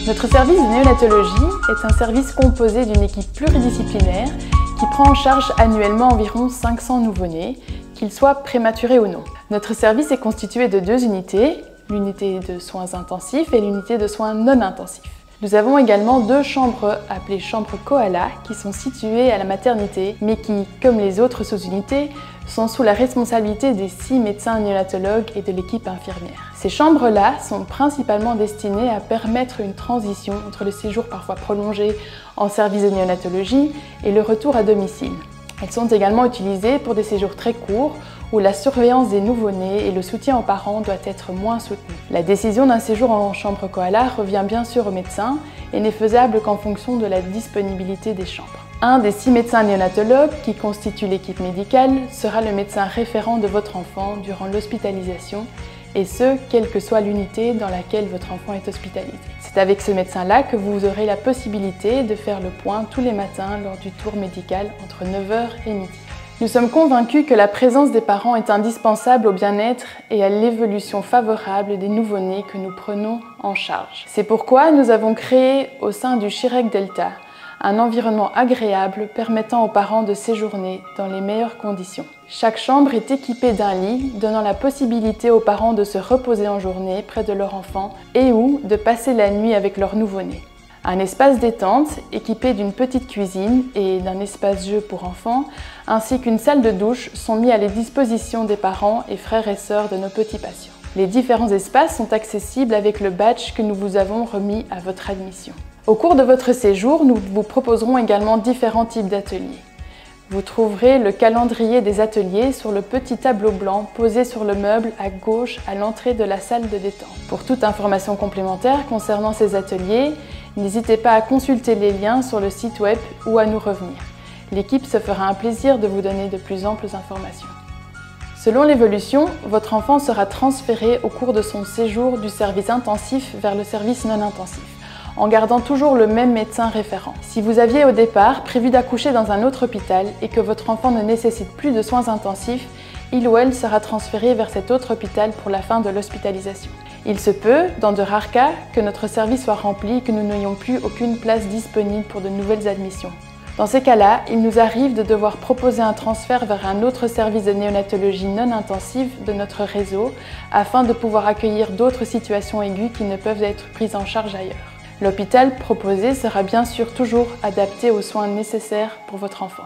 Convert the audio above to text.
Notre service de néonatologie est un service composé d'une équipe pluridisciplinaire qui prend en charge annuellement environ 500 nouveau-nés, qu'ils soient prématurés ou non. Notre service est constitué de 2 unités, l'unité de soins intensifs et l'unité de soins non intensifs. Nous avons également 2 chambres appelées chambres Koala qui sont situées à la maternité, mais qui, comme les autres sous-unités, sont sous la responsabilité des 6 médecins néonatologues et de l'équipe infirmière. Ces chambres-là sont principalement destinées à permettre une transition entre le séjour parfois prolongé en service de néonatologie et le retour à domicile. Elles sont également utilisées pour des séjours très courts où la surveillance des nouveau-nés et le soutien aux parents doit être moins soutenu. La décision d'un séjour en chambre Koala revient bien sûr au médecin et n'est faisable qu'en fonction de la disponibilité des chambres. Un des 6 médecins néonatologues qui constituent l'équipe médicale sera le médecin référent de votre enfant durant l'hospitalisation, et ce, quelle que soit l'unité dans laquelle votre enfant est hospitalisé. C'est avec ce médecin-là que vous aurez la possibilité de faire le point tous les matins lors du tour médical entre 9h et midi. Nous sommes convaincus que la présence des parents est indispensable au bien-être et à l'évolution favorable des nouveau-nés que nous prenons en charge. C'est pourquoi nous avons créé au sein du Chirec Delta un environnement agréable permettant aux parents de séjourner dans les meilleures conditions. Chaque chambre est équipée d'un lit, donnant la possibilité aux parents de se reposer en journée près de leur enfant et ou de passer la nuit avec leur nouveau-né. Un espace détente équipé d'une petite cuisine et d'un espace jeu pour enfants, ainsi qu'une salle de douche sont mis à la disposition des parents et frères et sœurs de nos petits patients. Les différents espaces sont accessibles avec le badge que nous vous avons remis à votre admission. Au cours de votre séjour, nous vous proposerons également différents types d'ateliers. Vous trouverez le calendrier des ateliers sur le petit tableau blanc posé sur le meuble à gauche à l'entrée de la salle de détente. Pour toute information complémentaire concernant ces ateliers, n'hésitez pas à consulter les liens sur le site web ou à nous revenir. L'équipe se fera un plaisir de vous donner de plus amples informations. Selon l'évolution, votre enfant sera transféré au cours de son séjour du service intensif vers le service non intensif, en gardant toujours le même médecin référent. Si vous aviez au départ prévu d'accoucher dans un autre hôpital et que votre enfant ne nécessite plus de soins intensifs, il ou elle sera transféré vers cet autre hôpital pour la fin de l'hospitalisation. Il se peut, dans de rares cas, que notre service soit rempli et que nous n'ayons plus aucune place disponible pour de nouvelles admissions. Dans ces cas-là, il nous arrive de devoir proposer un transfert vers un autre service de néonatologie non intensive de notre réseau afin de pouvoir accueillir d'autres situations aiguës qui ne peuvent être prises en charge ailleurs. L'hôpital proposé sera bien sûr toujours adapté aux soins nécessaires pour votre enfant.